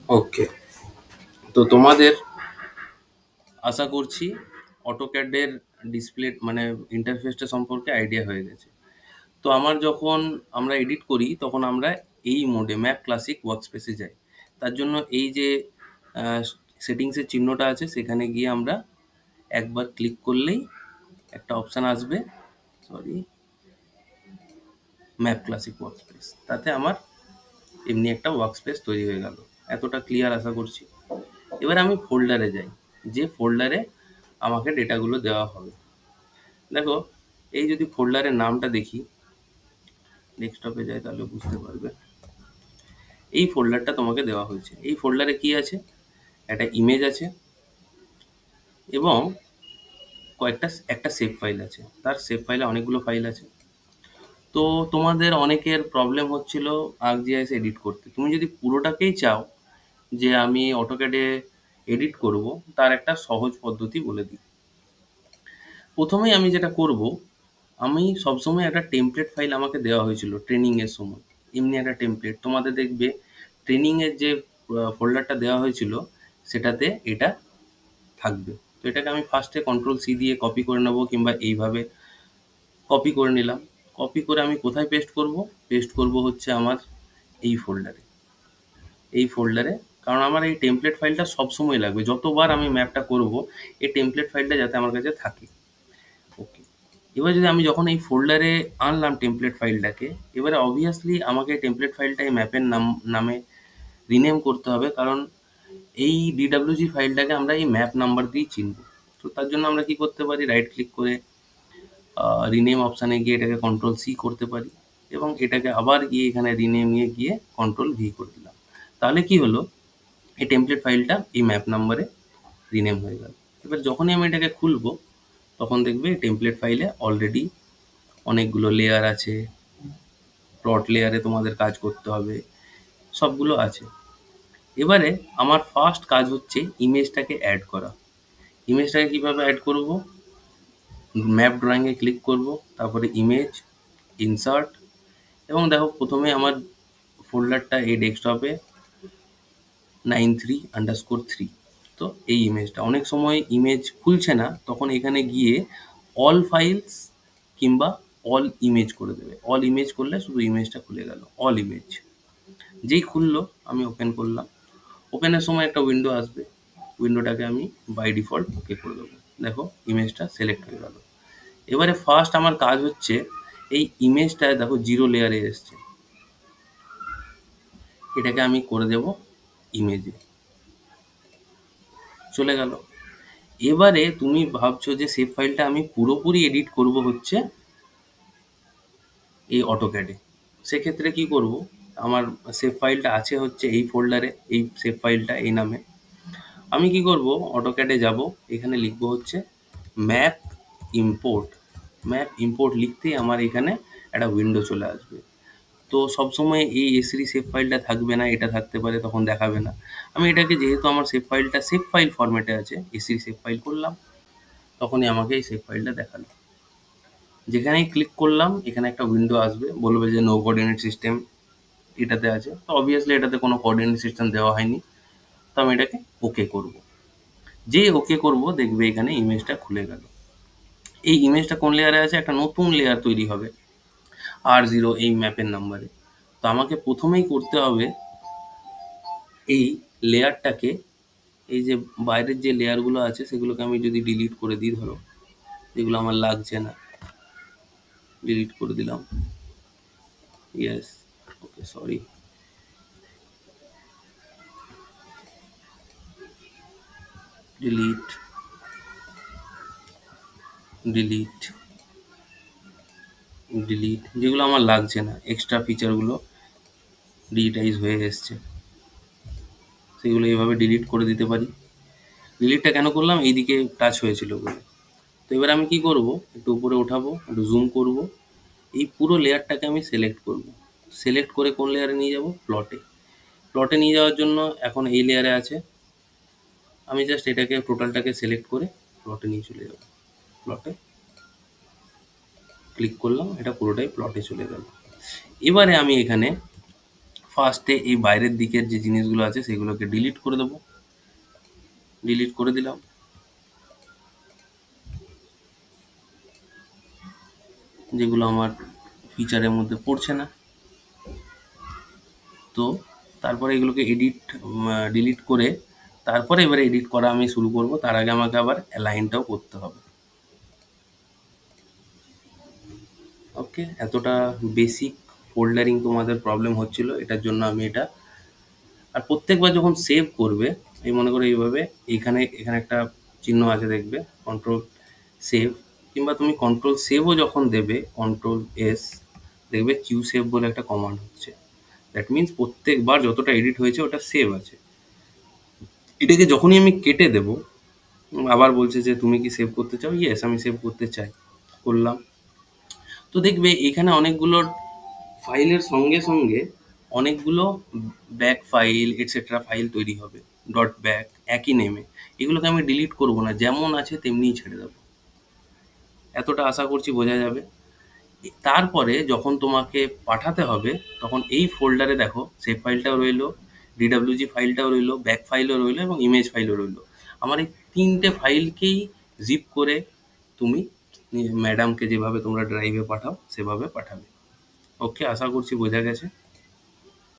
ওকে, তো তোমাদের আশা করছি অটোক্যাডের ডিসপ্লে মানে ইন্টারফেসটা সম্পর্কে আইডিয়া হয়ে গেছে। তো যখন আমরা এডিট করি তখন আমরা এই মোডে ম্যাপ ক্লাসিক ওয়ার্কস্পেসে যাই। তার জন্য এই যে সেটিংসের চিহ্নটা আছে সেখানে গিয়ে আমরা একবার ক্লিক করলেই একটা অপশান আসবে, সরি, ম্যাপ ক্লাসিক ওয়ার্কস্পেস। তাতে আমার এমনি একটা ওয়ার্কস্পেস তৈরি হয়ে গেল। এতটা ক্লিয়ার আশা করছি। এবার আমি ফোল্ডারে যাই, যে ফোল্ডারে আমাকে ডেটাগুলো দেওয়া হবে। দেখো, এই যদি ফোল্ডারের নামটা দেখি, ডেস্কটপে যাই তাহলে বুঝতে পারবে। এই ফোল্ডারটা তোমাকে দেওয়া হয়েছে। এই ফোল্ডারে কি আছে? একটা ইমেজ আছে এবং একটা সেভ ফাইল আছে। তার সেভ ফাইলে অনেকগুলো ফাইল আছে। তো তোমাদের অনেকের প্রবলেম হচ্ছিল ArcGIS এডিট করতে। তুমি যদি পুরোটাকেই চাও যে আমি অটোক্যাডে এডিট করব, তার একটা সহজ পদ্ধতি বলে দিই। প্রথমেই আমি যেটা করব, আমি সবসময় একটা টেমপ্লেট ফাইল আমাকে দেওয়া হয়েছিল ট্রেনিংয়ের সময়। এমনি একটা টেমপ্লেট তোমাদের দেখবে ট্রেনিংয়ের যে ফোল্ডারটা দেওয়া হয়েছিল সেটাতে এটা থাকবে। তো এটাকে আমি ফার্স্টে কন্ট্রোল-C দিয়ে কপি করে নেব, কিংবা এইভাবে কপি করে নিলাম। কপি করে আমি কোথায় পেস্ট করব? পেস্ট করব হচ্ছে আমার এই ফোল্ডারে। এই ফোল্ডারে, কারণ আমার এই টেমপ্লেট ফাইলটা সবসময় লাগবে। যতবার আমি ম্যাপটা করব এই টেমপ্লেট ফাইলটা যাতে আমার কাছে থাকে। ওকে, এবার যদি আমি যখন এই ফোল্ডারে আনলাম টেমপ্লেট ফাইলটাকে, এবারে অবভিয়াসলি আমাকে টেমপ্লেট ফাইলটা এই ম্যাপের নামে রিনেম করতে হবে, কারণ এই ডিডাব্লিউজি ফাইলটাকে আমরা এই ম্যাপ নাম্বার দিয়েই চিনব। তো তার জন্য আমরা কি করতে পারি? রাইট ক্লিক করে রিনেম অপশানে গিয়ে এটাকে কন্ট্রোল-C করতে পারি, এবং এটাকে আবার গিয়ে এখানে রিনেমে গিয়ে কন্ট্রোল-V করে দিলাম। তাহলে কি হলো? এই টেমপ্লেট ফাইলটা এই ম্যাপ নাম্বারে রিনেম হয়ে গেল। এবার যখনই আমি এটাকে খুলবো তখন দেখবে এই টেমপ্লেট ফাইলে অলরেডি অনেকগুলো লেয়ার আছে। প্লট লেয়ারে তোমাদের কাজ করতে হবে, সবগুলো আছে। এবারে আমার ফার্স্ট কাজ হচ্ছে ইমেজটাকে অ্যাড করা। ইমেজটাকে কিভাবে অ্যাড করব? ম্যাপ ড্রয়িংয়ে ক্লিক করব, তারপরে ইমেজ, ইনসার্ট, এবং দেখো প্রথমে আমার ফোল্ডারটা এই ডেস্কটপে 93_3। তো এই ইমেজটা, অনেক সময় ইমেজ খুলছে না, তখন এখানে গিয়ে অল ফাইলস কিংবা অল ইমেজ করে দেবে। অল ইমেজ করলে শুধু ইমেজটা খুলে গেল, অল ইমেজ। যেই খুললো আমি ওপেন করলাম। ওপেনের সময় একটা উইন্ডো আসবে, উইন্ডোটাকে আমি বাই ডিফল্ট ওকে করে দেবো। দেখো ইমেজটা সিলেক্ট হয়ে গেল। এবারে ফার্স্ট আমার কাজ হচ্ছে এই ইমেজটায়, দেখো 0 লেয়ারে এসছে, এটাকে আমি করে দেব ইমেজে, চলে গেল। এবারে তুমি ভাবছো যে সেভ ফাইলটা আমি পুরোপুরি এডিট করব হচ্ছে এই অটোক্যাডে। সেক্ষেত্রে কি করব? আমার সেভ ফাইলটা আছে হচ্ছে এই ফোল্ডারে, এই সেভ ফাইলটা এই নামে। আমি কি করব? অটোক্যাডে যাব, এখানে লিখব হচ্ছে ম্যাপ ইম্পোর্ট। ম্যাপ ইম্পোর্ট লিখতেই আমার এখানে একটা উইন্ডো চলে আসবে। তো সবসময় এই এসরি সেভ ফাইলটা থাকবে না, এটা থাকতে পারে, তখন দেখাবে না। আমি এটাকে, যেহেতু আমার সেভ ফাইলটা সেভ ফাইল ফরম্যাটে আছে, এসরি সেভ ফাইল করলাম, তখনই আমাকে এই সেভ ফাইলটা দেখালো। যেখানেই ক্লিক করলাম এখানে একটা উইন্ডো আসবে, বলবে যে নো কোঅর্ডিনেট সিস্টেম এটাতে আছে। তো অবভিয়াসলি এটাতে কোনো কোঅর্ডিনেট সিস্টেম দেওয়া হয়নি। তো আমি এটাকে ওকে করব। যেই ওকে করব দেখবে এখানে ইমেজটা খুলে গেল। এই ইমেজটা কোন লেয়ারে আছে? একটা নতুন লেয়ার তৈরি হবে R0 এই ম্যাপের নাম্বারে। তো আমাকে প্রথমেই করতে হবে এই লেয়ারটাকে, এই যে বাইরের যে লেয়ারগুলো আছে সেগুলোকে আমি যদি ডিলিট করে দিই, ধরো এগুলো আমার লাগছে না, ডিলিট করে দিলাম। ইয়েস, ওকে, সরি, ডিলিট, ডিলিট, ডিলিট। যেগুলো আমার লাগছে না, এক্সট্রা ফিচারগুলো ডিজিটাইজ হয়ে এসছে, সেগুলো এইভাবে ডিলিট করে দিতে পারি। ডিলিটটা কেন করলাম? এইদিকে টাচ হয়েছিল বলে। তো এবার আমি কি করব? একটু উপরে ওঠাবো, একটু জুম করব, এই পুরো লেয়ারটাকে আমি সিলেক্ট করব। সিলেক্ট করে কোন লেয়ারে নিয়ে যাব? প্লটে। প্লটে নিয়ে যাওয়ার জন্য এখন এই লেয়ারে আছে, আমি জাস্ট এটাকে টোটালটাকে সিলেক্ট করে প্লটে নিয়ে চলে যাব। প্লটে ক্লিক করলাম, এটা পুরোটাই প্লটে চলে গেল। এবারে আমি এখানে ফার্স্টে এই বাইরের দিকের যে জিনিসগুলো আছে সেগুলোকে ডিলিট করে দেবো। ডিলিট করে দিলাম। যেগুলো আমার ফিচারের মধ্যে পড়ছে না। তো তারপরে এগুলোকে ডিলিট করে তারপরে এবারে এডিট করা আমি শুরু করব। তার আগে আমাকে আবার অ্যালাইনটাও করতে হবে। ওকে, এতটা বেসিক ফোল্ডারিং তোমাদের প্রবলেম হচ্ছিল, এটার জন্য আমি এটা। আর প্রত্যেকবার যখন সেভ করবে, এই মনে করো এইভাবে, এখানে এখানে একটা চিহ্ন আছে দেখবে, কন্ট্রোল সেভ, কিংবা তুমি কন্ট্রোল সেভও যখন দেবে, কন্ট্রোল এস, দেখবে কিউ সেভ বলে একটা কমান্ড হচ্ছে। দ্যাট মিনস প্রত্যেকবার যতটা এডিট হয়েছে ওটা সেভ আছে। এটাকে যখনই আমি কেটে দেব, আবার বলছে যে তুমি কি সেভ করতে চাও? ইয়েস, আমি সেভ করতে চাই। করলাম। তো দেখবে এখানে অনেকগুলো ফাইলের সঙ্গে সঙ্গে অনেকগুলো ব্যাক ফাইল এটসেট্রা ফাইল তৈরি হবে, ডট ব্যাক, একই নেমে। এগুলোকে আমি ডিলিট করব না, যেমন আছে তেমনিই ছেড়ে দেবো। এতটা আশা করছি বোঝা যাবে। তারপরে যখন তোমাকে পাঠাতে হবে, তখন এই ফোল্ডারে দেখো সেভ ফাইলটাও রইলো, ডিডাব্লিউজি ফাইলটাও রইলো, ব্যাক ফাইলও রইলো এবং ইমেজ ফাইলও রইলো। আমার এই তিনটে ফাইলকেই জিপ করে তুমি ম্যাডামকে যেভাবে তোমরা ড্রাইভে পাঠাও সেভাবে পাঠাবে। ওকে, আশা করছি বোঝা গেছে।